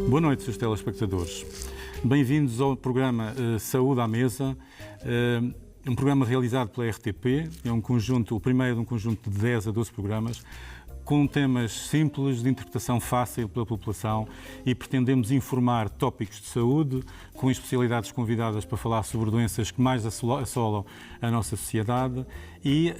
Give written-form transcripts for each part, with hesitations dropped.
Boa noite, seus telespectadores. Bem-vindos ao programa Saúde à Mesa, um programa realizado pela RTP. É o primeiro de um conjunto de 10 a 12 programas, com temas simples, de interpretação fácil pela população, e pretendemos informar tópicos de saúde, com especialidades convidadas para falar sobre doenças que mais assolam a nossa sociedade, e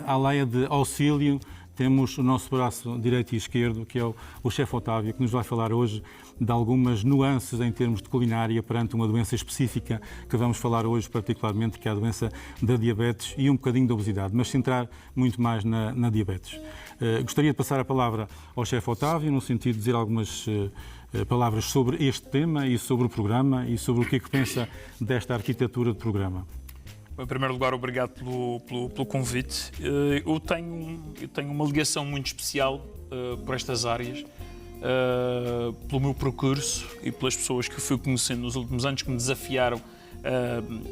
à leia de auxílio temos o nosso braço direito e esquerdo, que é o chefe Otávio, que nos vai falar hoje de algumas nuances em termos de culinária perante uma doença específica que vamos falar hoje particularmente, que é a doença da diabetes e um bocadinho da obesidade, mas centrar muito mais na diabetes. Gostaria de passar a palavra ao chefe Otávio, no sentido de dizer algumas palavras sobre este tema e sobre o programa e sobre o que é que pensa desta arquitetura de programa. Em primeiro lugar, obrigado pelo convite. Eu tenho uma ligação muito especial por estas áreas, pelo meu percurso e pelas pessoas que fui conhecendo nos últimos anos que me desafiaram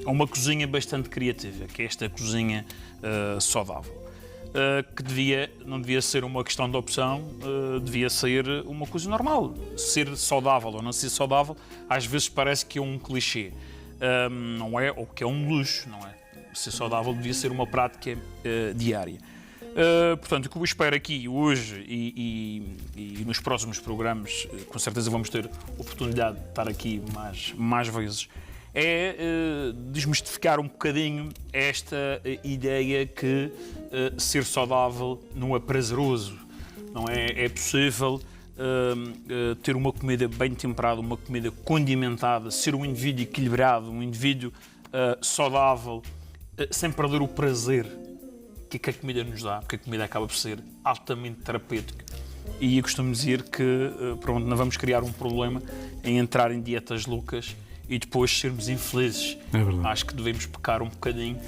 a uma cozinha bastante criativa, que é esta cozinha saudável. Que não devia ser uma questão de opção, devia ser uma coisa normal. Ser saudável ou não ser saudável, às vezes parece que é um clichê. Não é, ou que é um luxo, não é? Ser saudável devia ser uma prática diária. Portanto, o que eu espero aqui hoje e nos próximos programas, com certeza vamos ter oportunidade de estar aqui mais vezes, é desmistificar um bocadinho esta ideia que ser saudável não é prazeroso, não é? É possível ter uma comida bem temperada, uma comida condimentada, ser um indivíduo equilibrado, um indivíduo saudável, sem perder o prazer que a comida nos dá, porque a comida acaba por ser altamente terapêutica. E eu costumo dizer que pronto, não vamos criar um problema em entrar em dietas loucas e depois sermos infelizes. É verdade. Acho que devemos pecar um bocadinho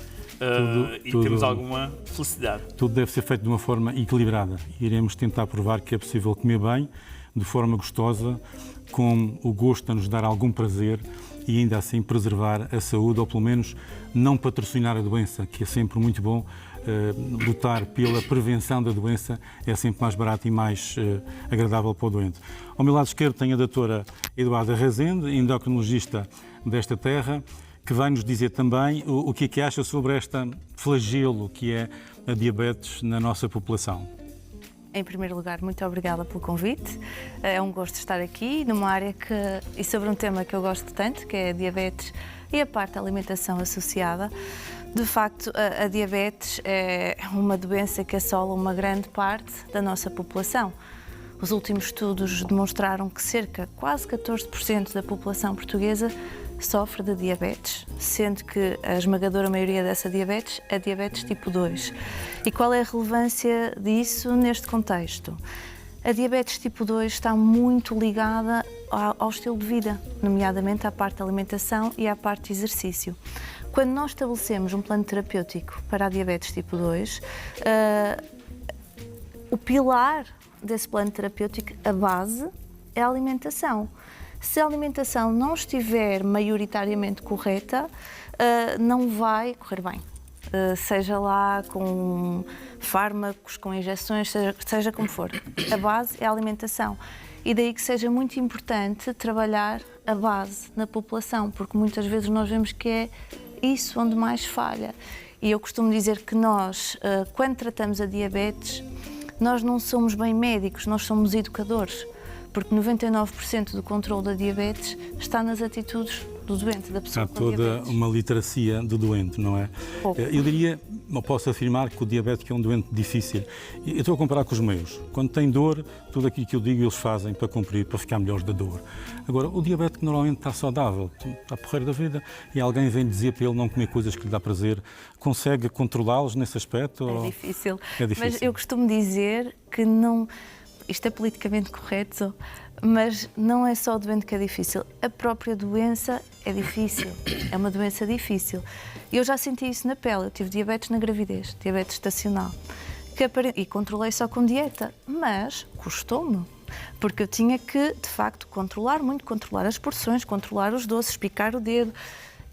e termos alguma felicidade. Tudo deve ser feito de uma forma equilibrada. Iremos tentar provar que é possível comer bem, de forma gostosa, com o gosto a nos dar algum prazer e ainda assim preservar a saúde, ou pelo menos não patrocinar a doença, que é sempre muito bom. Lutar pela prevenção da doença é sempre mais barato e mais agradável para o doente. Ao meu lado esquerdo tenho a doutora Eduarda Rezende, endocrinologista desta terra, que vai nos dizer também o que é que acha sobre este flagelo que é a diabetes na nossa população. Em primeiro lugar, muito obrigada pelo convite. É um gosto estar aqui numa área e sobre um tema que eu gosto tanto, que é a diabetes e a parte da alimentação associada. De facto, a diabetes é uma doença que assola uma grande parte da nossa população. Os últimos estudos demonstraram que quase 14% da população portuguesa sofre de diabetes, sendo que a esmagadora maioria dessa diabetes é diabetes tipo 2. E qual é a relevância disso neste contexto? A diabetes tipo 2 está muito ligada ao estilo de vida, nomeadamente à parte da alimentação e à parte de exercício. Quando nós estabelecemos um plano terapêutico para a diabetes tipo 2, o pilar desse plano terapêutico, a base, é a alimentação. Se a alimentação não estiver maioritariamente correta, não vai correr bem. Seja lá com fármacos, com injeções, seja como for. A base é a alimentação. E daí que seja muito importante trabalhar a base na população, porque muitas vezes nós vemos que é isso onde mais falha. E eu costumo dizer que nós, quando tratamos a diabetes, nós não somos bem médicos, nós somos educadores. Porque 99% do controle da diabetes está nas atitudes do doente, da pessoa com diabetes. Há toda uma literacia do doente, não é? Pouco. Eu posso afirmar que o diabético é um doente difícil. Eu estou a comparar com os meus. Quando tem dor, tudo aquilo que eu digo eles fazem para cumprir, para ficar melhores da dor. Agora, o diabético normalmente está saudável, está porreiro da vida, e alguém vem dizer para ele não comer coisas que lhe dá prazer. Consegue controlá-los nesse aspecto? É difícil. É difícil. Mas eu costumo dizer que não... Isto é politicamente correto, mas não é só o doente que é difícil. A própria doença é difícil, é uma doença difícil. Eu já senti isso na pele, eu tive diabetes na gravidez, diabetes estacional, e controlei só com dieta, mas custou-me, porque eu tinha que, de facto, controlar as porções, controlar os doces, picar o dedo.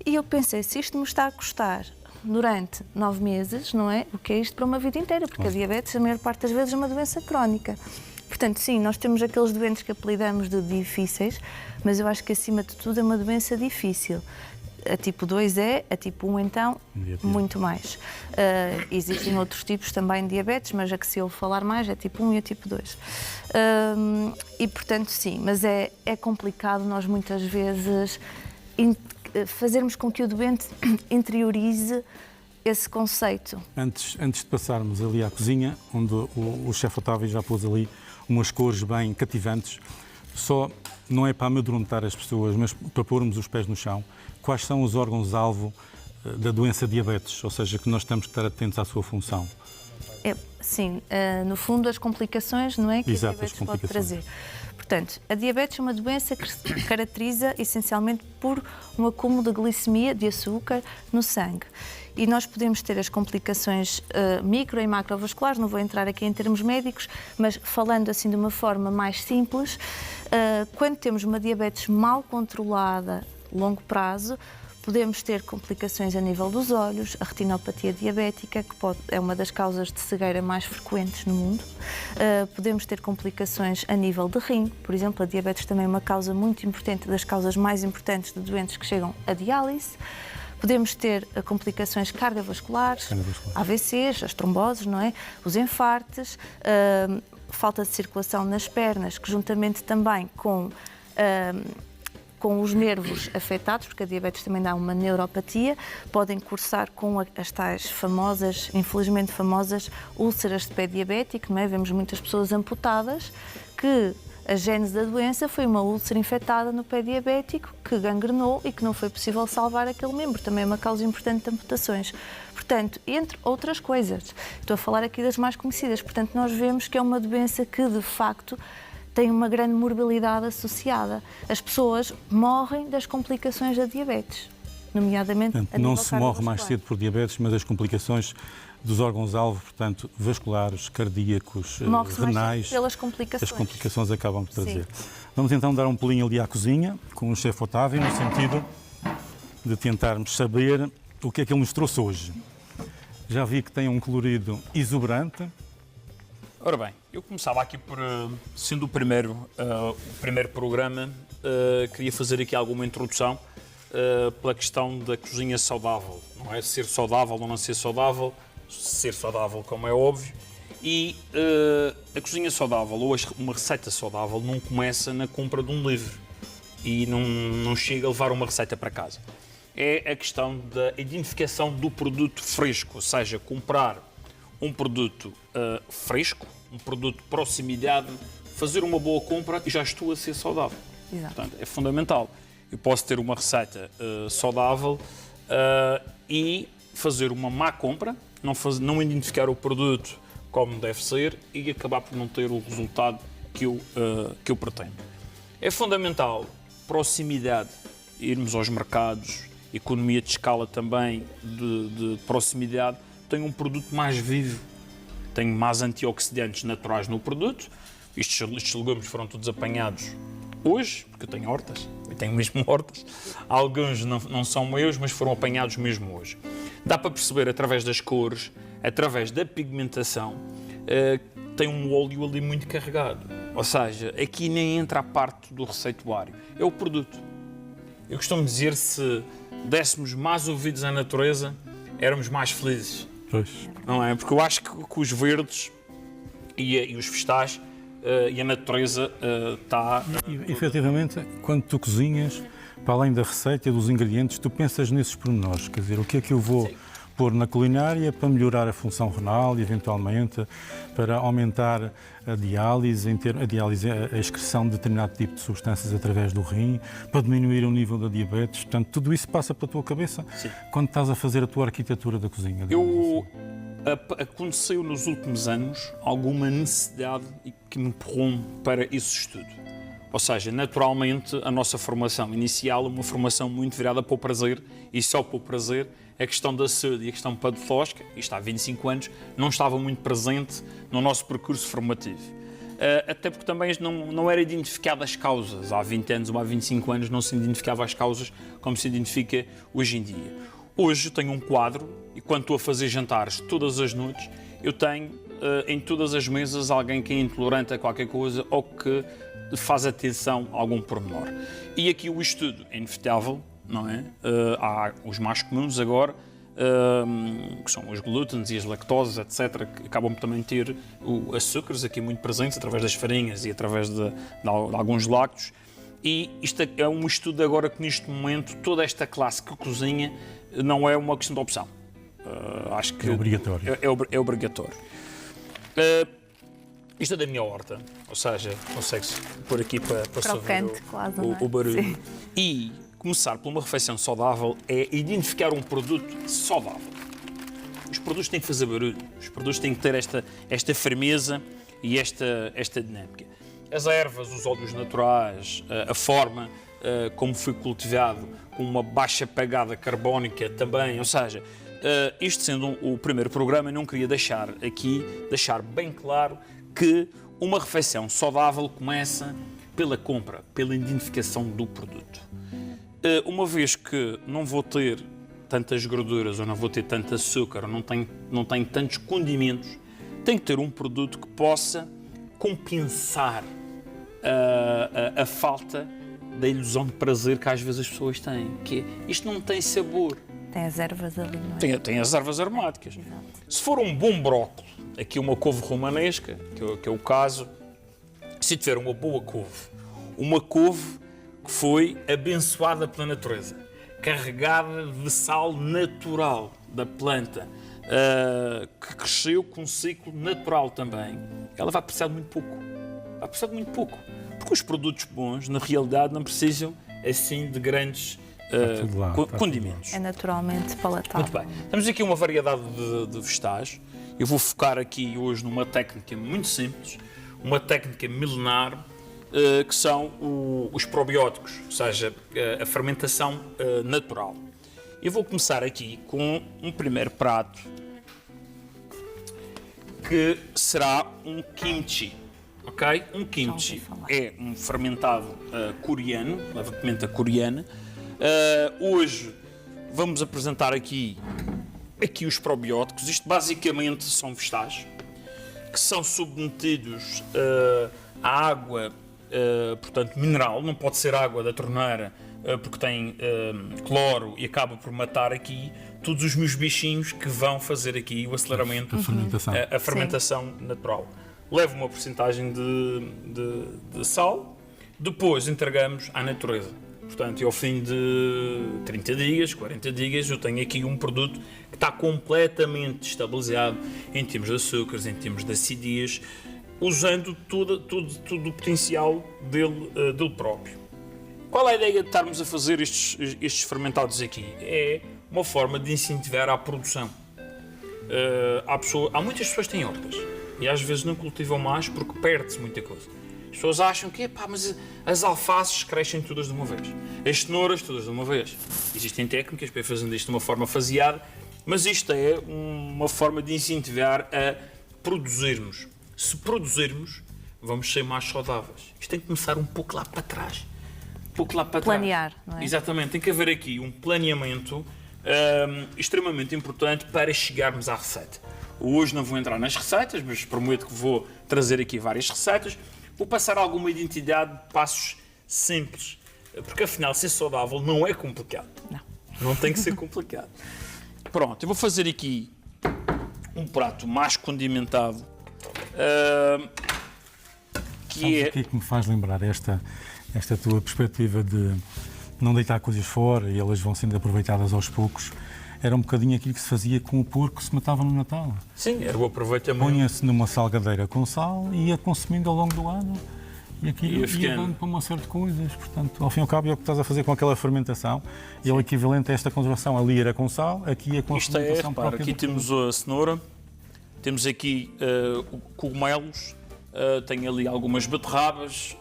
E eu pensei, se isto me está a custar durante 9 meses, não é? O que é isto para uma vida inteira? Porque a diabetes, a maior parte das vezes, é uma doença crónica. Portanto, sim, nós temos aqueles doentes que apelidamos de difíceis, mas eu acho que acima de tudo é uma doença difícil. A tipo 2 a tipo 1 então, muito mais. Existem outros tipos também de diabetes, mas a que se ouve falar mais é tipo 1 e a tipo 2. E portanto sim, mas é complicado nós muitas vezes fazermos com que o doente interiorize esse conceito. Antes de passarmos ali à cozinha, onde o chefe Otávio já pôs ali umas cores bem cativantes, só não é para amedrontar as pessoas, mas para pormos os pés no chão. Quais são os órgãos-alvo da doença diabetes? Ou seja, que nós temos que estar atentos à sua função. Sim, no fundo as complicações, não é? Que Exato, a diabetes pode trazer. Portanto, a diabetes é uma doença que se caracteriza essencialmente por um acúmulo de glicemia, de açúcar, no sangue. E nós podemos ter as complicações micro e macrovasculares, não vou entrar aqui em termos médicos, mas falando assim de uma forma mais simples, quando temos uma diabetes mal controlada, longo prazo, podemos ter complicações a nível dos olhos, a retinopatia diabética, que é uma das causas de cegueira mais frequentes no mundo. Podemos ter complicações a nível de rim, por exemplo, a diabetes também é uma causa muito importante, das causas mais importantes de doentes que chegam à diálise. Podemos ter complicações cardiovasculares, AVCs, as tromboses, não é? Os infartos, falta de circulação nas pernas, que juntamente também com os nervos afetados, porque a diabetes também dá uma neuropatia, podem cursar com as tais famosas, infelizmente famosas, úlceras de pé diabético, não é? Vemos muitas pessoas amputadas que a gênese da doença foi uma úlcera infectada no pé diabético que gangrenou e que não foi possível salvar aquele membro. Também é uma causa importante de amputações. Portanto, entre outras coisas, estou a falar aqui das mais conhecidas, portanto, nós vemos que é uma doença que, de facto, tem uma grande morbilidade associada. As pessoas morrem das complicações da diabetes, nomeadamente portanto, não se morre mais cedo por diabetes, mas as complicações dos órgãos-alvo, portanto, vasculares, cardíacos, renais, pelas complicações. As complicações acabam por trazer. Sim. Vamos então dar um pulinho ali à cozinha, com o chefe Otávio, no sentido de tentarmos saber o que é que ele nos trouxe hoje. Já vi que tem um colorido exuberante. Ora bem, eu começava aqui por, sendo o primeiro programa, queria fazer aqui alguma introdução pela questão da cozinha saudável. Não é ser saudável ou não ser saudável como é óbvio, e a cozinha saudável ou uma receita saudável não começa na compra de um livro e não chega a levar uma receita para casa. É a questão da identificação do produto fresco, ou seja, comprar um produto fresco, um produto de proximidade, fazer uma boa compra e já estou a ser saudável. Exato. Portanto, é fundamental. Eu posso ter uma receita saudável e fazer uma má compra, não identificar o produto como deve ser e acabar por não ter o resultado que eu pretendo. É fundamental proximidade, irmos aos mercados, economia de escala também de proximidade, tenho um produto mais vivo, tenho mais antioxidantes naturais no produto. Estes legumes foram todos apanhados hoje, porque eu tenho hortas, eu tenho mesmo hortas. Alguns não são meus, mas foram apanhados mesmo hoje. Dá para perceber através das cores, através da pigmentação, tem um óleo ali muito carregado. Ou seja, aqui nem entra a parte do receituário, é o produto. Eu costumo dizer, se dessemos mais ouvidos à natureza, éramos mais felizes. Pois. Não é? Porque eu acho que os verdes e os vegetais e a natureza está... Efetivamente, quando tu cozinhas, para além da receita e dos ingredientes, tu pensas nesses pormenores. Quer dizer, o que é que eu vou pôr na culinária para melhorar a função renal e, eventualmente, para aumentar a diálise, a excreção de determinado tipo de substâncias através do rim, para diminuir o nível da diabetes. Portanto, tudo isso passa pela tua cabeça. Sim. Quando estás a fazer a tua arquitetura da cozinha. Aconteceu nos últimos anos alguma necessidade que me empurrou para esse estudo. Ou seja, naturalmente, a nossa formação inicial é uma formação muito virada para o prazer, e só para o prazer. A questão da saúde e a questão patológica, isto há 25 anos, não estava muito presente no nosso percurso formativo. Até porque também não era identificada as causas. Há 20 anos ou há 25 anos não se identificava as causas como se identifica hoje em dia. Hoje tenho um quadro, e quando estou a fazer jantares todas as noites, eu tenho em todas as mesas alguém que é intolerante a qualquer coisa ou que faz atenção a algum pormenor. E aqui o estudo é inevitável, não é? Há os mais comuns agora, que são os glútenes e as lactoses, etc., que acabam por também ter açúcares aqui muito presentes através das farinhas e através de alguns lácteos. E isto é um estudo agora que neste momento toda esta classe que cozinha não é uma questão de opção. Acho que é obrigatório. É obrigatório. Isto é da minha horta, ou seja, consegue-se pôr aqui para saber o barulho. Sim. E começar por uma refeição saudável é identificar um produto saudável. Os produtos têm que fazer barulho, os produtos têm que ter esta firmeza e esta dinâmica. As ervas, os óleos naturais, a forma como foi cultivado, com uma baixa pegada carbónica também, ou seja, isto sendo o primeiro programa, não queria deixar bem claro que uma refeição saudável começa pela compra, pela identificação do produto. Uma vez que não vou ter tantas gorduras, ou não vou ter tanto açúcar, ou não tenho tantos condimentos, tenho que ter um produto que possa compensar a falta da ilusão de prazer que às vezes as pessoas têm, que é, isto não tem sabor. Tem as ervas ali, não é? Tem as ervas aromáticas. Exato. Se for um bom brócolis, aqui uma couve romanesca, que é o caso, se tiver uma boa couve que foi abençoada pela natureza, carregada de sal natural da planta, que cresceu com um ciclo natural também, ela vai precisar de muito pouco. Vai precisar de muito pouco. Porque os produtos bons, na realidade, não precisam assim de grandes condimentos. É naturalmente palatável. Muito bem. Temos aqui uma variedade de vegetais. Eu vou focar aqui hoje numa técnica muito simples, uma técnica milenar, que são os probióticos, ou seja, a fermentação natural. Eu vou começar aqui com um primeiro prato, que será um kimchi. Ok? Um kimchi é um fermentado coreano, leva pimenta coreana. Hoje vamos apresentar aqui os probióticos. Isto basicamente são vegetais que são submetidos à água, portanto mineral, não pode ser água da torneira porque tem cloro e acaba por matar aqui todos os meus bichinhos que vão fazer aqui o aceleramento, a fermentação natural. Leva uma porcentagem de sal, depois entregamos à natureza. Portanto, ao fim de 30 dias, 40 dias, eu tenho aqui um produto que está completamente estabilizado em termos de açúcares, em termos de acidez, usando todo o potencial dele próprio. Qual é a ideia de estarmos a fazer estes fermentados aqui? É uma forma de incentivar a produção. Há muitas pessoas que têm hortas e às vezes não cultivam mais porque perde-se muita coisa. As pessoas acham que, mas as alfaces crescem todas de uma vez, as cenouras todas de uma vez. Existem técnicas para fazer isto de uma forma faseada, mas isto é uma forma de incentivar a produzirmos. Se produzirmos, vamos ser mais saudáveis. Isto tem que começar um pouco lá para trás. Planear, não é? Exatamente, tem que haver aqui um planeamento extremamente importante para chegarmos à receita. Hoje não vou entrar nas receitas, mas prometo que vou trazer aqui várias receitas. Vou passar alguma identidade de passos simples, porque afinal ser saudável não é complicado. Não tem que ser complicado. Pronto, eu vou fazer aqui um prato mais condimentado, que é... O que é que me faz lembrar esta tua perspectiva de não deitar coisas fora e elas vão sendo aproveitadas aos poucos? Era um bocadinho aquilo que se fazia com o porco que se matava no Natal. Sim, era o aproveitamento. Punha-se numa salgadeira com sal e ia consumindo ao longo do ano. E aquilo ia dando para uma série de coisas. Portanto, ao fim e ao cabo, é o que estás a fazer com aquela fermentação. E é o equivalente a esta conservação. Ali era com sal, aqui é com a fermentação própria. Aqui temos a cenoura, temos aqui cogumelos, tenho ali algumas beterrabas.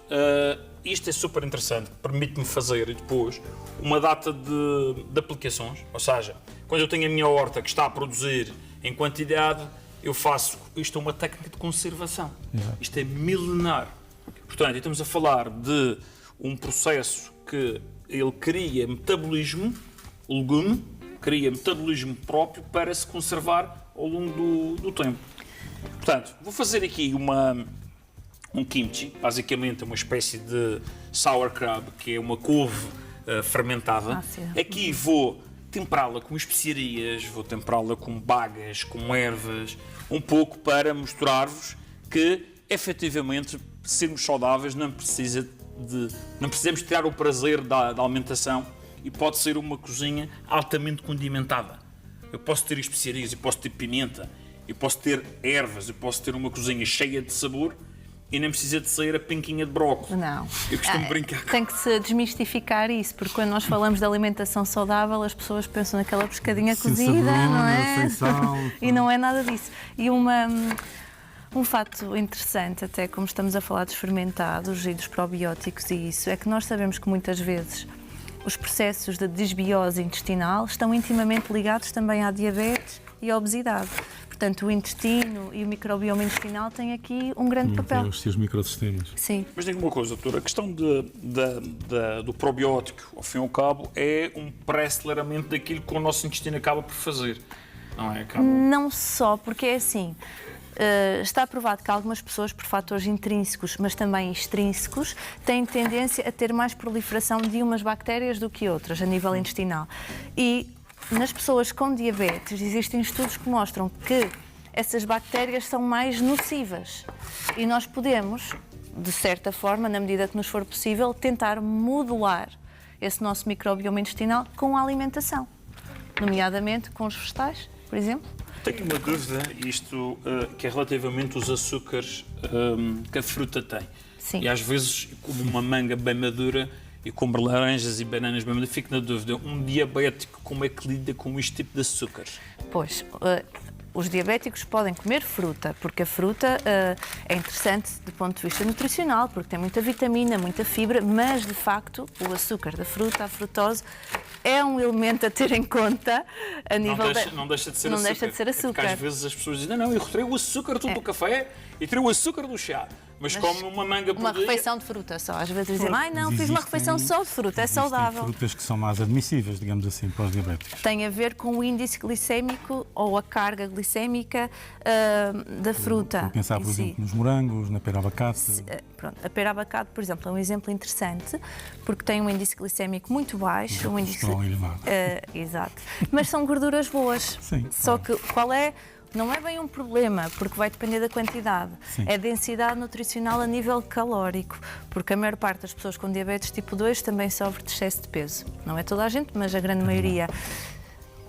Isto é super interessante, permite-me fazer depois uma data de aplicações, ou seja, quando eu tenho a minha horta que está a produzir em quantidade, eu faço, isto é uma técnica de conservação, isto é milenar. Portanto, estamos a falar de um processo que ele cria metabolismo, o legume cria metabolismo próprio para se conservar ao longo do tempo. Portanto, vou fazer aqui um kimchi, basicamente uma espécie de sauerkraut, que é uma couve fermentada. Aqui vou temperá-la com especiarias, vou temperá-la com bagas, com ervas, um pouco para mostrar-vos que, efetivamente, sermos saudáveis não precisamos tirar o prazer da alimentação e pode ser uma cozinha altamente condimentada. Eu posso ter especiarias, eu posso ter pimenta, eu posso ter ervas, eu posso ter uma cozinha cheia de sabor e nem precisa de ser a pinquinha de brócolis. Não. Eu costumo brincar. Tem que se desmistificar isso, porque quando nós falamos de alimentação saudável, as pessoas pensam naquela pescadinha cozida, não é? Sem sal. E não é nada disso. E um fato interessante, até como estamos a falar dos fermentados e dos probióticos e isso, é que nós sabemos que muitas vezes os processos de desbiose intestinal estão intimamente ligados também à diabetes e à obesidade. Portanto, o intestino e o microbioma intestinal têm aqui um grande papel. Os seus microsistemas. Sim. Mas diga uma coisa, doutora, a questão do probiótico, ao fim e ao cabo, é um pré-aceleramento daquilo que o nosso intestino acaba por fazer. Não é? Não só, porque é assim, está provado que algumas pessoas, por fatores intrínsecos, mas também extrínsecos, têm tendência a ter mais proliferação de umas bactérias do que outras, a nível intestinal. E nas pessoas com diabetes, existem estudos que mostram que essas bactérias são mais nocivas. E nós podemos, de certa forma, na medida que nos for possível, tentar modular esse nosso microbioma intestinal com a alimentação, nomeadamente com os vegetais, por exemplo. Tenho uma dúvida, isto que é relativamente aos açúcares que a fruta tem. Sim. E às vezes, como uma manga bem madura e como laranjas e bananas bem maduras, fico na dúvida, um diabético como é que lida com este tipo de açúcares? Pois, os diabéticos podem comer fruta, porque a fruta é interessante do ponto de vista nutricional, porque tem muita vitamina, muita fibra, mas, de facto, o açúcar da fruta, a frutose, é um elemento a ter em conta a nível não deixa de ser não açúcar. deixa de ser açúcar. É porque às vezes as pessoas dizem, não, eu retirei o açúcar todo do café e tirei o açúcar do chá. Mas come uma manga por uma dia. refeição de fruta só. Às vezes dizem, não, fiz uma refeição só de fruta, é saudável. Frutas que são mais admissíveis, digamos assim, para os diabéticos. Tem a ver com o índice glicémico ou a carga glicémica da fruta. Vou pensar, por exemplo, nos morangos, na pera abacate. Pronto, a pera abacate, por exemplo, é um exemplo interessante, porque tem um índice glicémico muito baixo. Um índice elevado. Exato. Mas são gorduras boas. Sim, Só que qual é? Não é bem um problema, porque vai depender da quantidade. Sim. É densidade nutricional a nível calórico, porque a maior parte das pessoas com diabetes tipo 2 também sofre de excesso de peso. Não é toda a gente, mas a grande maioria.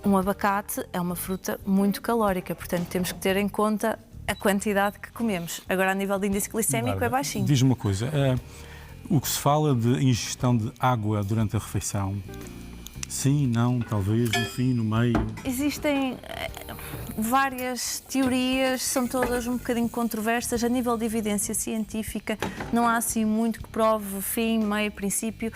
Um abacate é uma fruta muito calórica, portanto temos que ter em conta a quantidade que comemos. Agora, a nível de índice glicémico, é baixinho. Diz-me uma coisa, o que se fala de ingestão de água durante a refeição, sim, não, talvez, no fim, no meio? Existem várias teorias, são todas um bocadinho controversas. A nível de evidência científica, não há assim muito que prove fim, meio, princípio.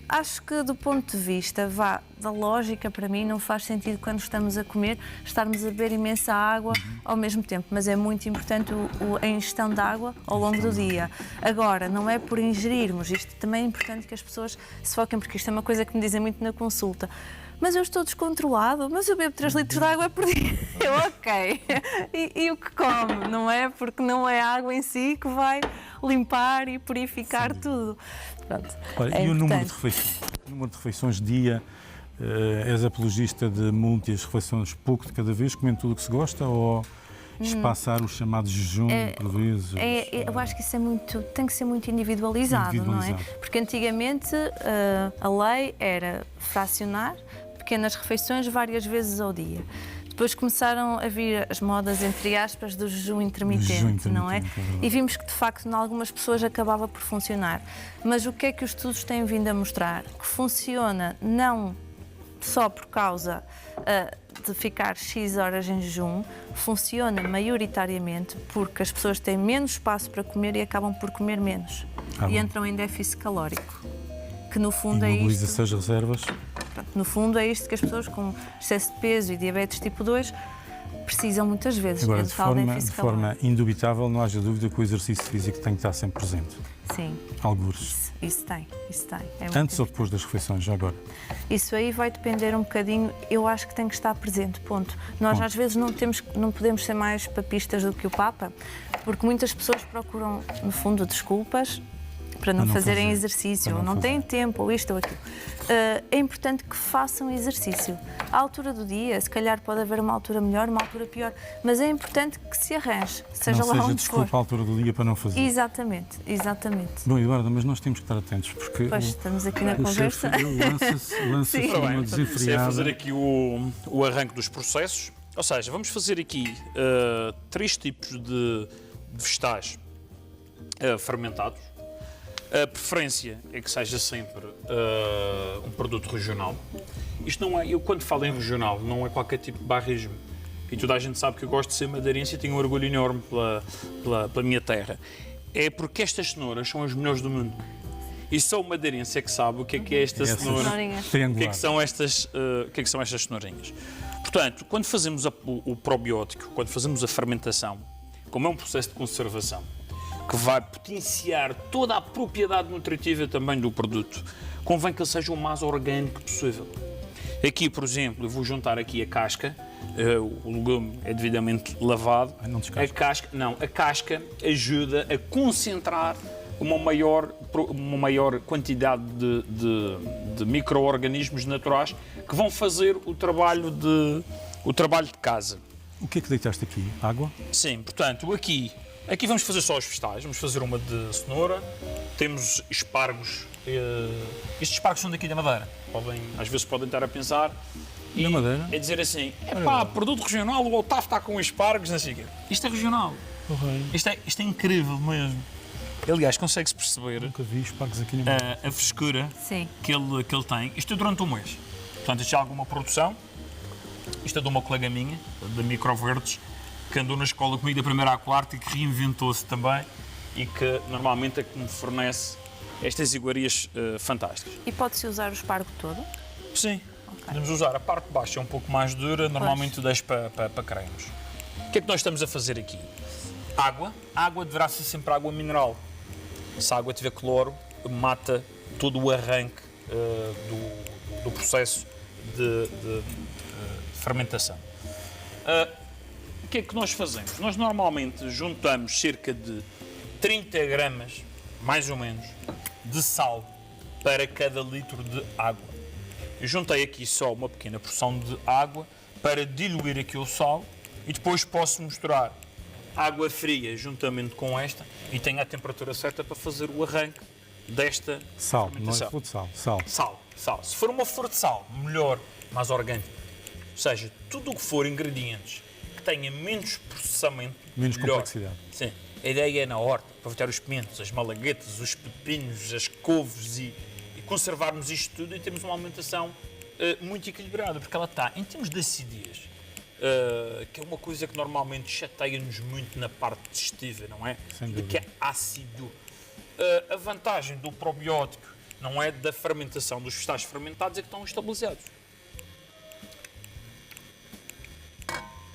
Acho que, do ponto de vista da lógica, para mim, não faz sentido quando estamos a comer estarmos a beber imensa água ao mesmo tempo, mas é muito importante a ingestão de água ao longo do dia. Agora, não é por ingerirmos, isto também é importante que as pessoas se foquem, porque isto é uma coisa que me dizem muito na consulta. Mas eu estou descontrolado, mas eu bebo 3 litros de água por dia. Eu, ok. E o que come, não é? Porque não é a água em si que vai limpar e purificar tudo. Pronto, olha, e o número de refeições? O número de refeições dia, és apologista de múltiplas refeições, pouco de cada vez, comendo tudo o que se gosta, ou espaçar o chamado jejum, por vezes? Eu acho que isso tem que ser muito individualizado, não é? Porque antigamente a lei era fracionar pequenas refeições várias vezes ao dia. Depois começaram a vir as modas, entre aspas, do jejum intermitente, não é? E vimos que, de facto, em algumas pessoas acabava por funcionar. Mas o que é que os estudos têm vindo a mostrar? Que funciona não só por causa de ficar X horas em jejum, funciona maioritariamente porque as pessoas têm menos espaço para comer e acabam por comer menos. E entram em déficit calórico. Que no fundo é isto. Mobiliza-se as reservas. No fundo é isto que as pessoas com excesso de peso e diabetes tipo 2 precisam muitas vezes. Agora, É de do tal forma, déficit de forma calórico. indubitável, não haja dúvida que o exercício físico tem que estar sempre presente. Sim, Algures. isso tem. É muito Antes ou depois das refeições, já agora? Isso aí vai depender um bocadinho, eu acho que tem que estar presente, ponto. Nós às vezes não podemos ser mais papistas do que o Papa, porque muitas pessoas procuram, no fundo, desculpas para não fazerem fazer. exercício, Para ou não não têm fazer. tempo, ou isto ou aquilo. É importante que façam exercício. À altura do dia, se calhar pode haver uma altura melhor, uma altura pior, mas é importante que se arranje, seja não lá seja onde desculpa for. à altura do dia para não fazer. Exatamente. Bom, Eduardo, mas nós temos que estar atentos, porque Pois, estamos aqui na o chefe conversa. lança-se Sim. numa Comecei a desenfreada. fazer aqui o arranque dos processos. Ou seja, vamos fazer aqui 3 tipos de vegetais fermentados. A preferência é que seja sempre um produto regional. Isto não é, eu quando falo em regional, não é qualquer tipo de barrismo. E toda a gente sabe que eu gosto de ser madeirense e tenho um orgulho enorme pela minha terra. É porque estas cenouras são as melhores do mundo. E só o madeirense é que sabe o que é esta Essas cenoura. Cenourinhas. O que é triangular. que são estas cenourinhas? Portanto, quando fazemos o probiótico, quando fazemos a fermentação, como é um processo de conservação, que vai potenciar toda a propriedade nutritiva também do produto, convém que ele seja o mais orgânico possível. Aqui, por exemplo, eu vou juntar aqui a casca, o legume é devidamente lavado. Não descasca. A casca ajuda a concentrar uma maior quantidade de micro-organismos naturais que vão fazer o trabalho de casa. O que é que deitaste aqui? Água? Sim, portanto, aqui vamos fazer só os vegetais. Vamos fazer uma de cenoura, temos espargos. Estes espargos são daqui da Madeira. Às vezes podem estar a pensar. Da Madeira? É dizer assim, produto regional, o Otávio está com espargos, não sei o quê. Isto é regional. Isto é incrível mesmo. Aliás, consegue-se perceber Nunca vi espargos aqui na Madeira. a frescura Sim. que ele tem. Isto é durante um mês. Portanto, isto é alguma produção. Isto é de uma colega minha, da Microverdes, que andou na escola comigo da primeira à quarta e que reinventou-se também e que normalmente é que me fornece estas iguarias fantásticas. E pode-se usar o espargo todo? Sim, podemos usar. A parte de baixo é um pouco mais dura, normalmente deixo para cremes. O que é que nós estamos a fazer aqui? Água. A água deverá ser sempre água mineral. Se a água tiver cloro, mata todo o arranque do processo de fermentação. O que é que nós fazemos? Nós normalmente juntamos cerca de 30 gramas, mais ou menos, de sal para cada litro de água. Eu juntei aqui só uma pequena porção de água para diluir aqui o sal e depois posso misturar água fria juntamente com esta e tenho a temperatura certa para fazer o arranque desta Sal, não é fermentação. flor de sal. Sal. Se for uma flor de sal, melhor, mais orgânico. Ou seja, tudo o que for ingredientes que tenha menos processamento, Menos melhor. complexidade. Sim. A ideia é na horta, aproveitar os pimentos, as malaguetas, os pepinos, as couves e conservarmos isto tudo e termos uma alimentação muito equilibrada, porque ela está, em termos de acidez, que é uma coisa que normalmente chateia-nos muito na parte digestiva, não é? Sem De dúvida. que é ácido. A vantagem do probiótico não é da fermentação dos vegetais fermentados, é que estão estabilizados.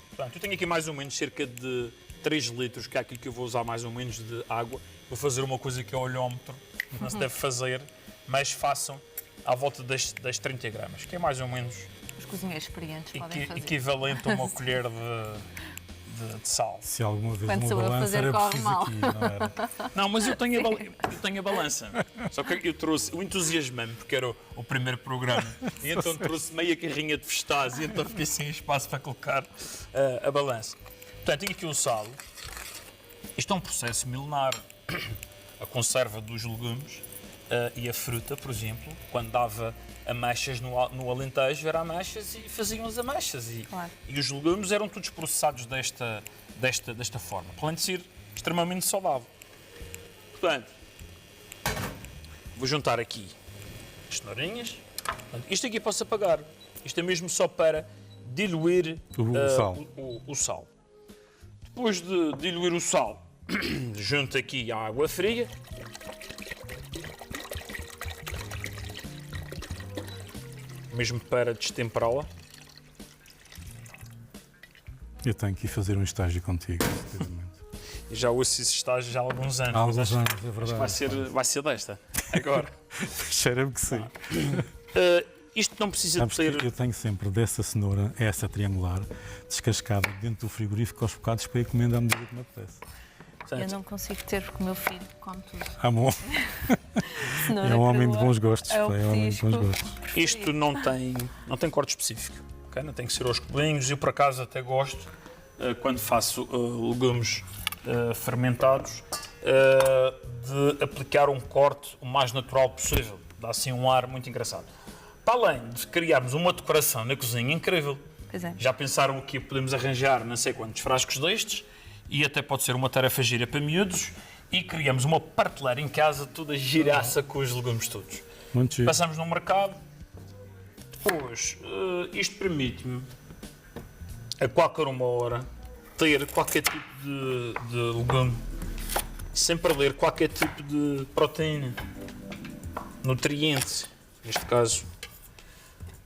Portanto, eu tenho aqui mais ou menos cerca de 3 litros, que é aqui que eu vou usar mais ou menos de água. Vou fazer uma coisa que é o olhómetro, não se deve fazer, mas façam à volta das 30 gramas, que é mais ou menos Os cozinheiros experientes podem fazer. equivalente a uma colher de sal. Se alguma vez Quando sou uma eu a balança fazer, era corre preciso mal. aqui, não era? Não, mas eu tenho a balança. Só que eu trouxe o entusiasmo-me, porque era o primeiro programa. E então trouxe meia carrinha de vegetais e então fiquei sem espaço para colocar a balança. Portanto, tenho aqui o sal. Isto é um processo milenar. A conserva dos legumes e a fruta, por exemplo, quando dava ameixas no Alentejo, era ameixas e faziam as ameixas. Claro. E os legumes eram todos processados desta forma, para além de ser extremamente saudável. Portanto, vou juntar aqui as cenourinhas. Portanto, isto aqui posso apagar. Isto é mesmo só para diluir o sal. Depois de diluir o sal, junto aqui a água fria. Mesmo para destemperá-la. Eu tenho que ir fazer um estágio contigo, certamente. E já ouço esse estágio já há alguns anos. Há alguns mas anos, é acho que verdade. vai ser desta. Agora. Cheira-me que sim. Isto não precisa Sabes de ter... que eu tenho sempre dessa cenoura, essa triangular, descascada dentro do frigorífico aos bocados para ir comendo à medida que me apetece. Eu não consigo ter porque o meu filho come tudo. Amor, Cenoura é um homem de crua, bons gostos. é o pá, é um homem de bons petisco. gostos. Isto não tem corte específico. Okay? Não tem que ser aos cubinhos. Eu, por acaso, até gosto, quando faço legumes fermentados, de aplicar um corte o mais natural possível. Dá assim um ar muito engraçado. Para além de criarmos uma decoração na cozinha incrível. Pois é. Já pensaram que podemos arranjar não sei quantos frascos destes e até pode ser uma tarefa gira para miúdos e criamos uma prateleira em casa toda giraça com os legumes todos. Muito giro. Passamos no mercado. Depois, isto permite-me, a qualquer uma hora, ter qualquer tipo de legume, sem perder qualquer tipo de proteína, nutriente, neste caso.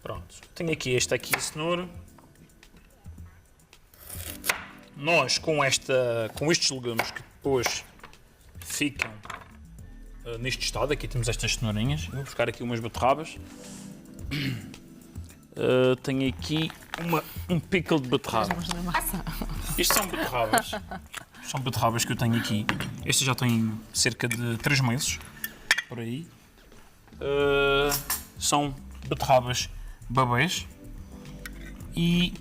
Pronto, tenho aqui a cenoura. Nós, com estes legumes que depois ficam neste estado, aqui temos estas cenourinhas, vou buscar aqui umas beterrabas. Tenho aqui um pickle de beterraba. Isto são beterrabas que eu tenho aqui. Estas já têm cerca de 3 meses, por aí. São beterrabas babés e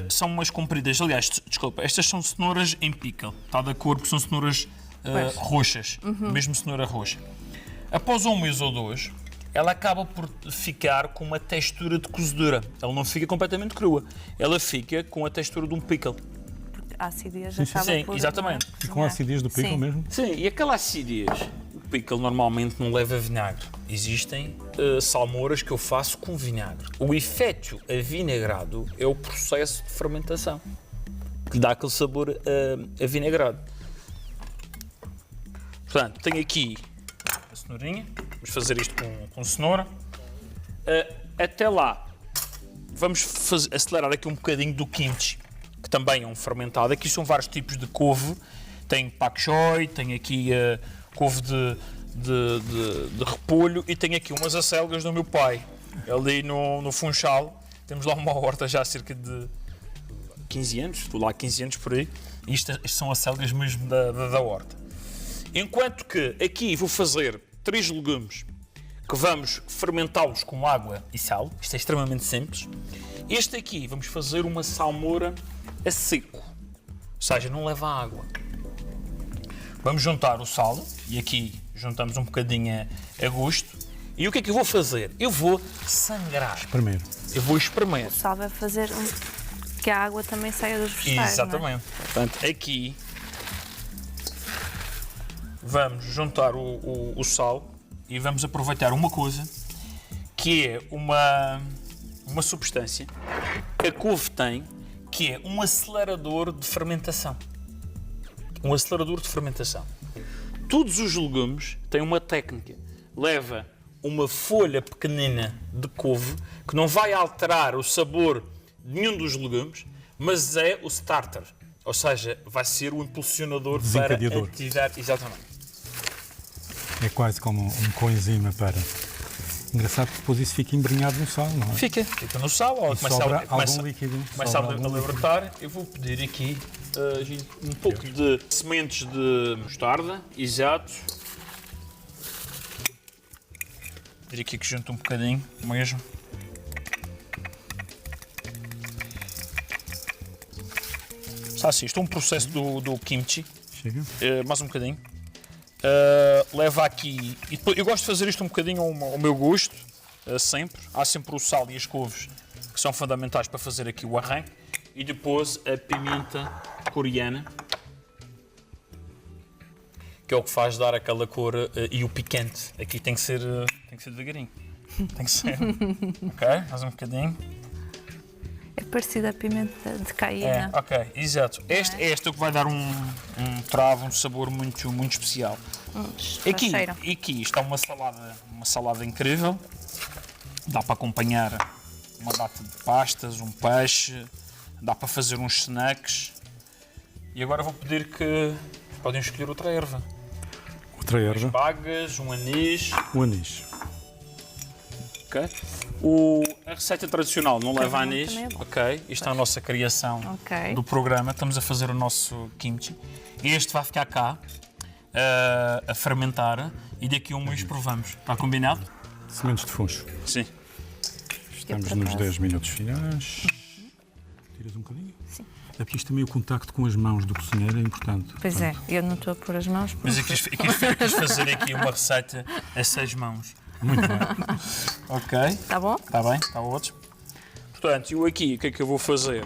são umas compridas. Aliás, desculpa, estas são cenouras em pickle. Está de cor porque são cenouras roxas, mesmo cenoura roxa. Após um mês ou dois, ela acaba por ficar com uma textura de cozedura. Ela não fica completamente crua. Ela fica com a textura de um pickle. A acidez Sim, acaba sim, por... exatamente. E com a acidez do pickle Sim. mesmo? Sim, e aquela acidez, o pickle normalmente não leva vinagre. Existem salmouras que eu faço com vinagre. O efeito avinagrado é o processo de fermentação que lhe dá aquele sabor avinagrado. Portanto, tenho aqui a cenourinha. Vamos fazer isto com cenoura. Até lá, vamos acelerar aqui um bocadinho do kimchi, que também é um fermentado. Aqui são vários tipos de couve. Tem pak choi, tem aqui couve de repolho e tem aqui umas acelgas do meu pai. Ali no Funchal, temos lá uma horta já há cerca de 15 anos, estou lá há 15 anos por aí. E isto são acelgas mesmo da horta. Enquanto que aqui vou fazer 3 legumes que vamos fermentá-los com água e sal. Isto é extremamente simples. Este aqui vamos fazer uma salmoura a seco, ou seja, não leva água. Vamos juntar o sal e aqui juntamos um bocadinho a gosto. E o que é que eu vou fazer? Eu vou sangrar. Primeiro. Eu vou espremer. O sal vai fazer que a água também saia dos vegetais. Exatamente. Portanto, aqui vamos juntar o sal e vamos aproveitar uma coisa que é uma substância que a couve tem, que é um acelerador de fermentação. Um acelerador de fermentação. Todos os legumes têm uma técnica. Leva uma folha pequenina de couve que não vai alterar o sabor de nenhum dos legumes, mas é o starter. Ou seja, vai ser o impulsionador para ativar. Exatamente. É quase como um coenzima para... Engraçado que depois isso fica embrenhado no sal, não é? Fica no sal. E sobra algum líquido. Começa a libertar. Eu vou pedir aqui um pouco de sementes de mostarda. Exato. Vou pedir aqui que junte um bocadinho mesmo. Está assim, isto é um processo do kimchi. Chega. Mais um bocadinho. Leva aqui... E depois, eu gosto de fazer isto um bocadinho ao meu gosto, sempre. Há sempre o sal e as couves que são fundamentais para fazer aqui o arranque. E depois a pimenta coreana, que é o que faz dar aquela cor e o picante. Aqui tem que ser devagarinho. Tem que ser. Ok, mais um bocadinho. É parecido a pimenta de caiena. Ok, exato. Este é o que vai dar um travo, um sabor muito, muito especial. Aqui está uma salada incrível. Dá para acompanhar uma data de pastas, um peixe, dá para fazer uns snacks. E agora vou pedir que podem escolher outra erva. Outra erva. Bagas, um anis. O anis. Ok. A receita tradicional não leva anis. também é bom. Ok. Isto é a nossa criação Ok. do programa. Estamos a fazer o nosso kimchi. Este vai ficar cá a fermentar e daqui a um mês provamos. Está combinado? Sementes de funcho. Sim. Estamos por nos acaso. 10 minutos finais. Tiras um bocadinho? Sim. É porque isto também o contacto com as mãos do cozinheiro é importante. Pois é, eu não estou a pôr as mãos. Mas eu quis fazer aqui uma receita a 6 mãos. Muito bem. Ok. Está bom? Está bem? Está ótimo. Portanto, eu aqui, o que é que eu vou fazer?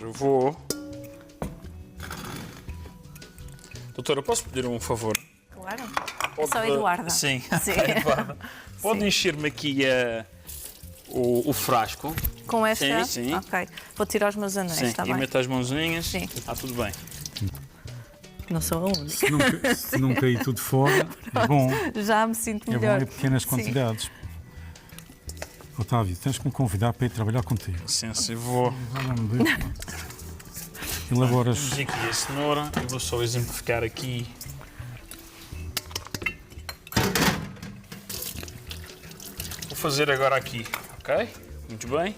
Doutora, posso pedir um favor? Claro. É Pode- só Eduarda. Sim. Sim. Eduarda. Pode encher-me aqui o frasco. Com esta? Sim, sim. Ok. Vou tirar os meus anéis, Sim. está E bem? meto as mãozinhas. Sim. Está tudo bem. Não sou a única. Se não cair tudo fora, é bom. Já me sinto É bom melhor. em pequenas Sim. quantidades. Otávio, tens que me convidar para ir trabalhar contigo. Sim, sim. Vou. Valha-me Deus, pá. Elaboras. Temos aqui a cenoura. Eu vou só exemplificar aqui. Vou fazer agora aqui, ok? Muito bem.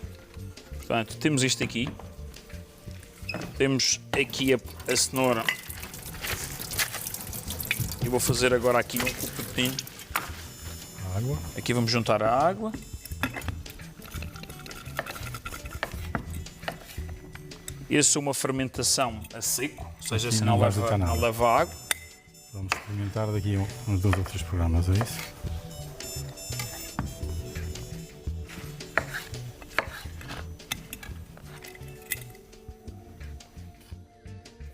Portanto, temos isto aqui. Temos aqui a cenoura. E vou fazer agora aqui um cupetinho. Água. Aqui vamos juntar a água. Essa é uma fermentação a seco, ou seja, Assim assim não não vai leva, deitar nada. não leva água. Vamos experimentar daqui a uns 2 ou 3 programas, é isso?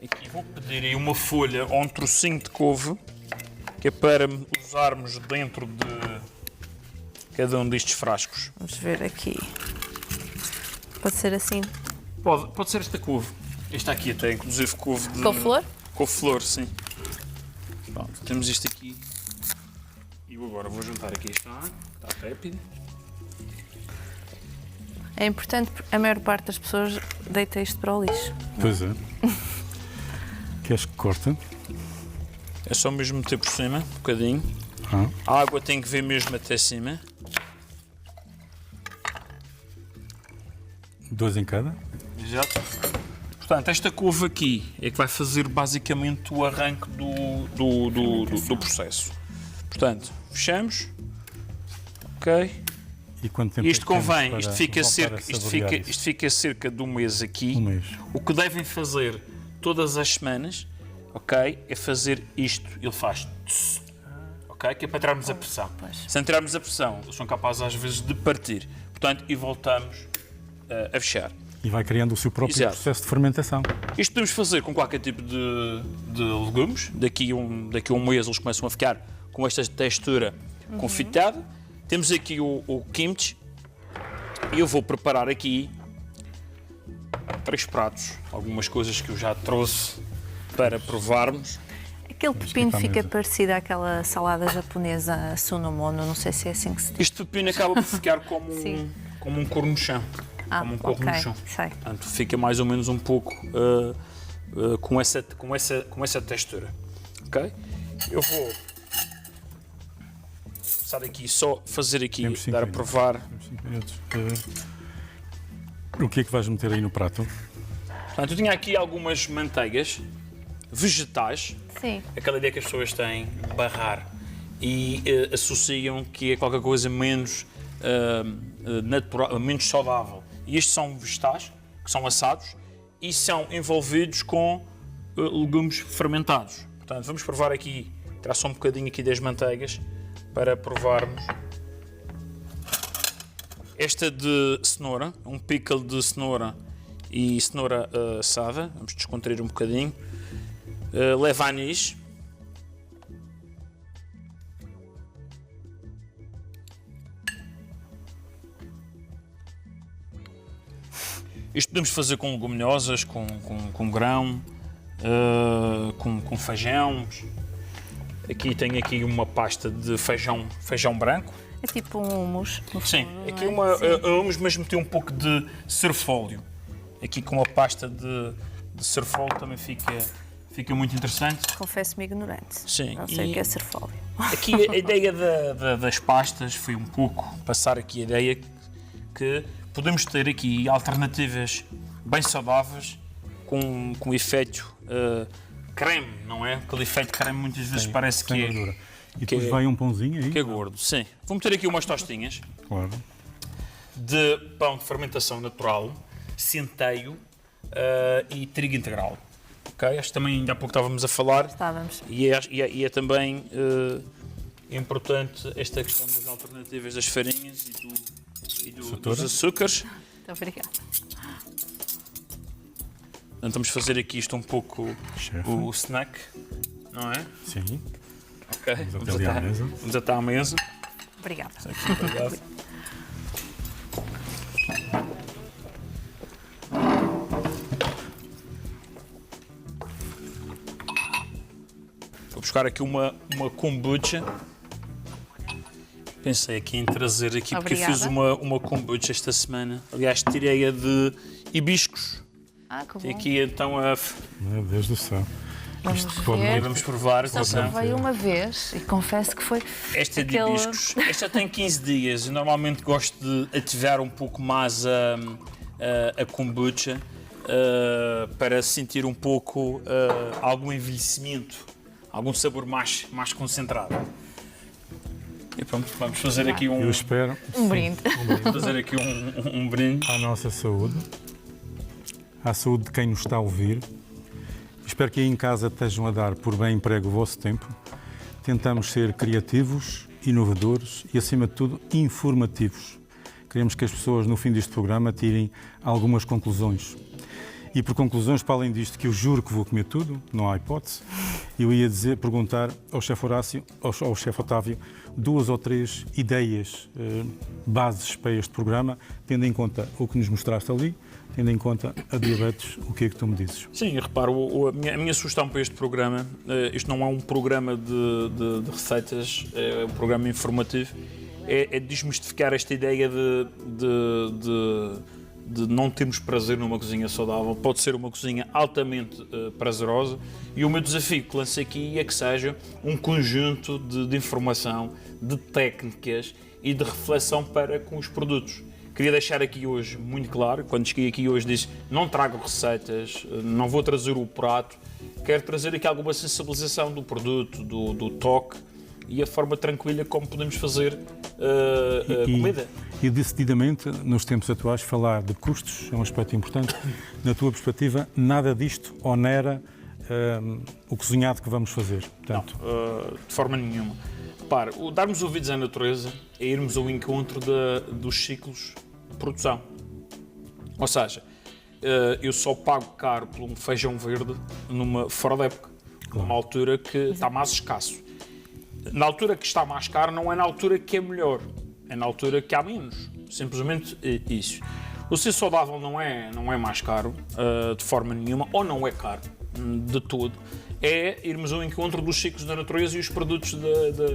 Aqui vou pedir aí uma folha ou um trocinho de couve, que é para usarmos dentro de cada um destes frascos. Vamos ver aqui. Pode ser assim. Pode ser esta couve. Esta aqui até, inclusive couve de... Couve-flor? Couve-flor, sim. Pronto, temos isto aqui. E eu agora vou juntar aqui esta água, está rápido. É importante porque a maior parte das pessoas deita isto para o lixo. Pois é. Queres que corte? É só mesmo meter por cima, um bocadinho. Ah, A água tem que vir mesmo até cima. 2 em cada. Exato. Portanto, esta couve aqui é que vai fazer basicamente o arranque do processo. Portanto, fechamos. Ok. E quanto tempo Isto é que temos convém, para isto fica, voltar cerca, a isto, saborear fica, isto fica cerca de um mês aqui. Um mês. O que devem fazer todas as semanas, ok, é fazer isto. Ele faz tss, ok, que é para tirarmos a pressão. Se não tirarmos a pressão, eles são capazes às vezes de partir. Portanto, e voltamos a fechar. E vai criando o seu próprio Exato. processo de fermentação. Isto podemos fazer com qualquer tipo de legumes. Daqui a um mês eles começam a ficar com esta textura confitada. Temos aqui o kimchi. E eu vou preparar aqui 3 pratos. Algumas coisas que eu já trouxe para provarmos. Aquele pepino para a fica mesa. parecido àquela salada japonesa sunomono, não sei se é assim que se diz. Este pepino acaba por ficar como Sim. como um corno-chão. Como um corno ok, no chão. sei. Portanto, fica mais ou menos um pouco com essa textura. Ok? Eu vou começar aqui, só fazer aqui, Temos 5 dar a minutos. provar. Temos 5 minutos. O que é que vais meter aí no prato? Portanto, eu tinha aqui algumas manteigas vegetais, Sim. aquela ideia que as pessoas têm de barrar e associam que é qualquer coisa menos natural, menos saudável. E estes são vegetais, que são assados e são envolvidos com legumes fermentados. Portanto, vamos provar aqui, tirar só um bocadinho aqui das manteigas para provarmos. Esta de cenoura, um pickle de cenoura e cenoura assada. Vamos descontrair um bocadinho. Leva anis. Isto podemos fazer com leguminosas, com grão, com feijão. Aqui tenho aqui uma pasta de feijão branco. É tipo um hummus. no Sim, fundo, aqui não é? Sim. hummus, mas meti um pouco de serfólio. aqui com a pasta de cerfólio também fica muito interessante. Confesso-me ignorante. Sim. Não sei o que é cerfólio. Aqui a ideia das pastas foi um pouco passar aqui a ideia que podemos ter aqui alternativas bem saudáveis com efeito creme, não é? Aquele efeito creme muitas vezes parece que é... gordura. E depois vai um pãozinho aí? Que é gordo, sim. Vou meter aqui umas tostinhas. Claro. De pão de fermentação natural, centeio e trigo integral. Okay? Acho que também ainda há pouco estávamos a falar. Estávamos. E é também importante esta questão das alternativas das farinhas e dos açúcares. Muito obrigada. Então vamos fazer aqui isto um pouco o snack, não é? Sim. Ok. Vamos até à mesa. Obrigada. Obrigado. Vou buscar aqui uma kombucha. Pensei aqui em trazer aqui, porque eu fiz uma kombucha esta semana. Aliás, tirei-a de hibiscos. Que Tem bom. aqui então a... Meu Deus do céu. Vamos Isto ver. Vamos provar. Só provei uma vez e confesso que foi Esta é de hibiscos. Esta tem 15 dias. Eu normalmente gosto de ativar um pouco mais a kombucha para sentir um pouco algum envelhecimento, algum sabor mais concentrado. E pronto, vamos fazer aqui Eu espero. um brinde. fazer aqui um brinde. À nossa saúde. À saúde de quem nos está a ouvir. Espero que aí em casa estejam a dar por bem emprego o vosso tempo. Tentamos ser criativos, inovadores e, acima de tudo, informativos. Queremos que as pessoas, no fim deste programa, tirem algumas conclusões. E por conclusões, para além disto, que eu juro que vou comer tudo, não há hipótese, eu ia perguntar ao chefe Horácio, ao chefe Otávio, 2 ou 3 ideias, bases para este programa, tendo em conta o que nos mostraste ali, tendo em conta a diabetes, o que é que tu me dizes? Sim, reparo, a minha sugestão para este programa, isto não é um programa de receitas, é um programa informativo, é desmistificar esta ideia de não termos prazer numa cozinha saudável. Pode ser uma cozinha altamente prazerosa e o meu desafio que lancei aqui é que seja um conjunto de informação, de técnicas e de reflexão para com os produtos. Queria deixar aqui hoje muito claro, quando cheguei aqui hoje disse não trago receitas, não vou trazer o prato, quero trazer aqui alguma sensibilização do produto, do toque e a forma tranquila como podemos fazer comida. E decididamente, nos tempos atuais, falar de custos é um aspecto importante. Na tua perspectiva, nada disto onera o cozinhado que vamos fazer? Portanto, não, de forma nenhuma. Repare, darmos ouvidos à natureza é irmos ao encontro dos ciclos de produção. Ou seja, eu só pago caro por um feijão verde fora da época, numa altura que está mais escasso. Na altura que está mais caro não é na altura que é melhor, é na altura que há menos. Simplesmente isso. O ser saudável não é mais caro de forma nenhuma, ou não é caro de todo. É irmos ao encontro dos ciclos da natureza e os produtos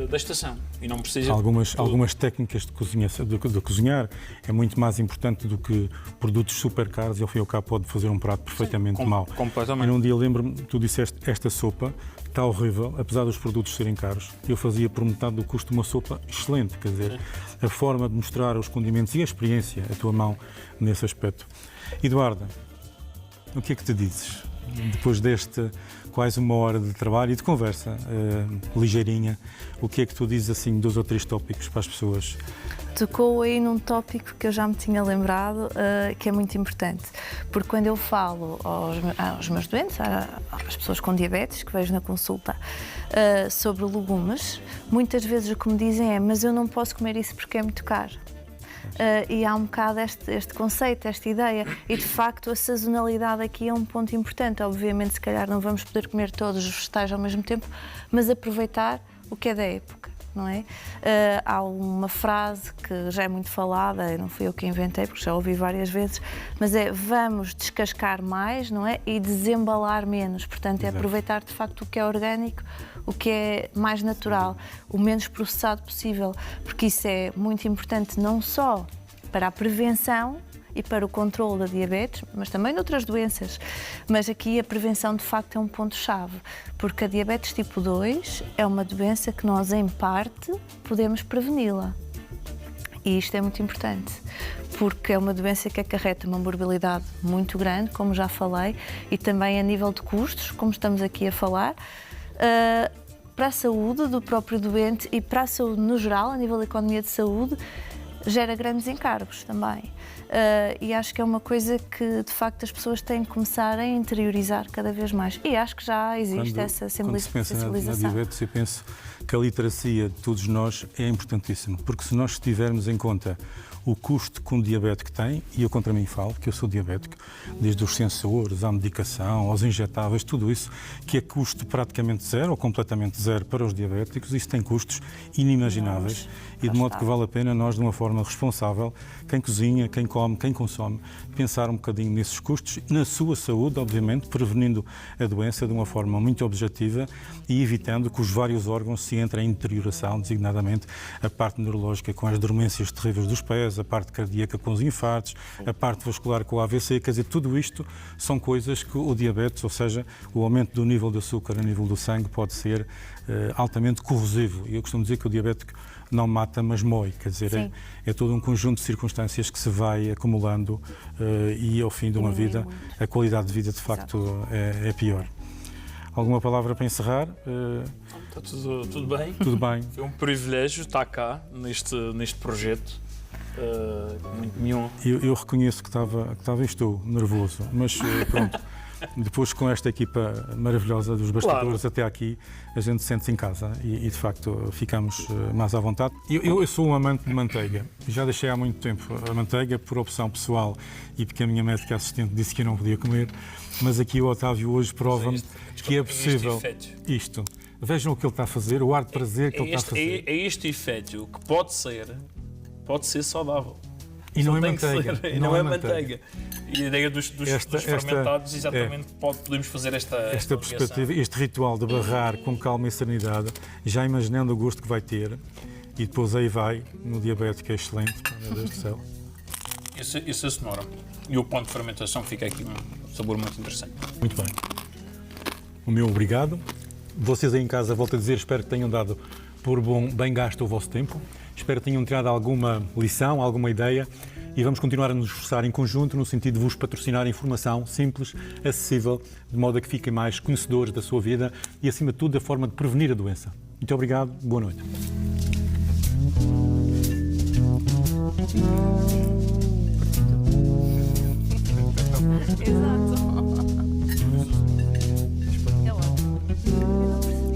da estação. E não precisa... Algumas técnicas de cozinhar é muito mais importante do que produtos super caros e ao fim e ao cabo pode fazer um prato perfeitamente mau. Completamente. E num dia lembro-me, tu disseste, esta sopa está horrível, apesar dos produtos serem caros. Eu fazia por metade do custo uma sopa excelente, quer dizer, a forma de mostrar os condimentos e a experiência, a tua mão nesse aspecto. Eduarda, o que é que te dizes? Depois deste quase 1 hora de trabalho e de conversa ligeirinha, o que é que tu dizes assim, 2 ou 3 tópicos para as pessoas? Tocou aí num tópico que eu já me tinha lembrado, que é muito importante, porque quando eu falo aos meus doentes, às pessoas com diabetes que vejo na consulta, sobre legumes, muitas vezes o que me dizem é: mas eu não posso comer isso porque é muito caro. E há um bocado este conceito, esta ideia, e de facto a sazonalidade aqui é um ponto importante. Obviamente, se calhar não vamos poder comer todos os vegetais ao mesmo tempo, mas aproveitar o que é da época, não é? Há uma frase que já é muito falada, não fui eu que inventei, porque já ouvi várias vezes, mas é: vamos descascar mais, não é? E desembalar menos. Portanto, é aproveitar de facto o que é orgânico, o que é mais natural, o menos processado possível, porque isso é muito importante não só para a prevenção e para o controle da diabetes, mas também de outras doenças. Mas aqui a prevenção, de facto, é um ponto-chave, porque a diabetes tipo 2 é uma doença que nós, em parte, podemos preveni-la. E isto é muito importante, porque é uma doença que acarreta uma morbilidade muito grande, como já falei, e também a nível de custos, como estamos aqui a falar, para a saúde do próprio doente e para a saúde no geral, a nível da economia de saúde, gera grandes encargos também. E acho que é uma coisa que, de facto, as pessoas têm que começar a interiorizar cada vez mais. E acho que já existe essa sensibilização. Quando se pensa na diabetes, eu penso que a literacia de todos nós é importantíssima, porque se nós tivermos em conta o custo que um diabético tem, e eu contra mim falo, que eu sou diabético, desde os sensores, à medicação, aos injetáveis, tudo isso, que é custo praticamente zero ou completamente zero para os diabéticos, isso tem custos inimagináveis e de modo que vale a pena nós, de uma forma responsável, quem cozinha, quem come, quem consome, pensar um bocadinho nesses custos, na sua saúde, obviamente, prevenindo a doença de uma forma muito objetiva e evitando que os vários órgãos se entrem em deterioração, designadamente a parte neurológica com as dormências terríveis dos pés, a parte cardíaca com os infartos, a parte vascular com o AVC, quer dizer, tudo isto são coisas que o diabetes, ou seja, o aumento do nível de açúcar a nível do sangue pode ser altamente corrosivo. E eu costumo dizer que o diabético não mata, mas mói, quer dizer, é todo um conjunto de circunstâncias que se vai acumulando e ao fim de uma vida a qualidade de vida de facto é pior. Alguma palavra para encerrar? Está tudo bem? Tudo bem. Foi um privilégio estar cá neste projeto. Eu reconheço que estava e estou nervoso, mas pronto, depois com esta equipa maravilhosa dos bastidores até aqui, a gente sente-se em casa e de facto ficamos mais à vontade. Eu sou um amante de manteiga, já deixei há muito tempo a manteiga por opção pessoal e porque a minha médica assistente disse que eu não podia comer, mas aqui o Otávio hoje prova-me que é possível isto. Vejam o que ele está a fazer, o ar de prazer que ele está a fazer. É este efeito que pode ser saudável. E não é manteiga. E não é manteiga. E a ideia dos fermentados, exatamente, podemos fazer esta perspectiva, este ritual de barrar com calma e serenidade, já imaginando o gosto que vai ter, e depois aí vai, no diabético é excelente, meu Deus do céu. Isso é a cenoura. E o ponto de fermentação fica aqui um sabor muito interessante. Muito bem. O meu obrigado. Vocês aí em casa, volto a dizer, espero que tenham dado por bem gasto o vosso tempo. Espero que tenham tirado alguma lição, alguma ideia e vamos continuar a nos esforçar em conjunto no sentido de vos patrocinar informação simples, acessível, de modo a que fiquem mais conhecedores da sua vida e, acima de tudo, da forma de prevenir a doença. Muito obrigado, boa noite. Exato. É ótimo.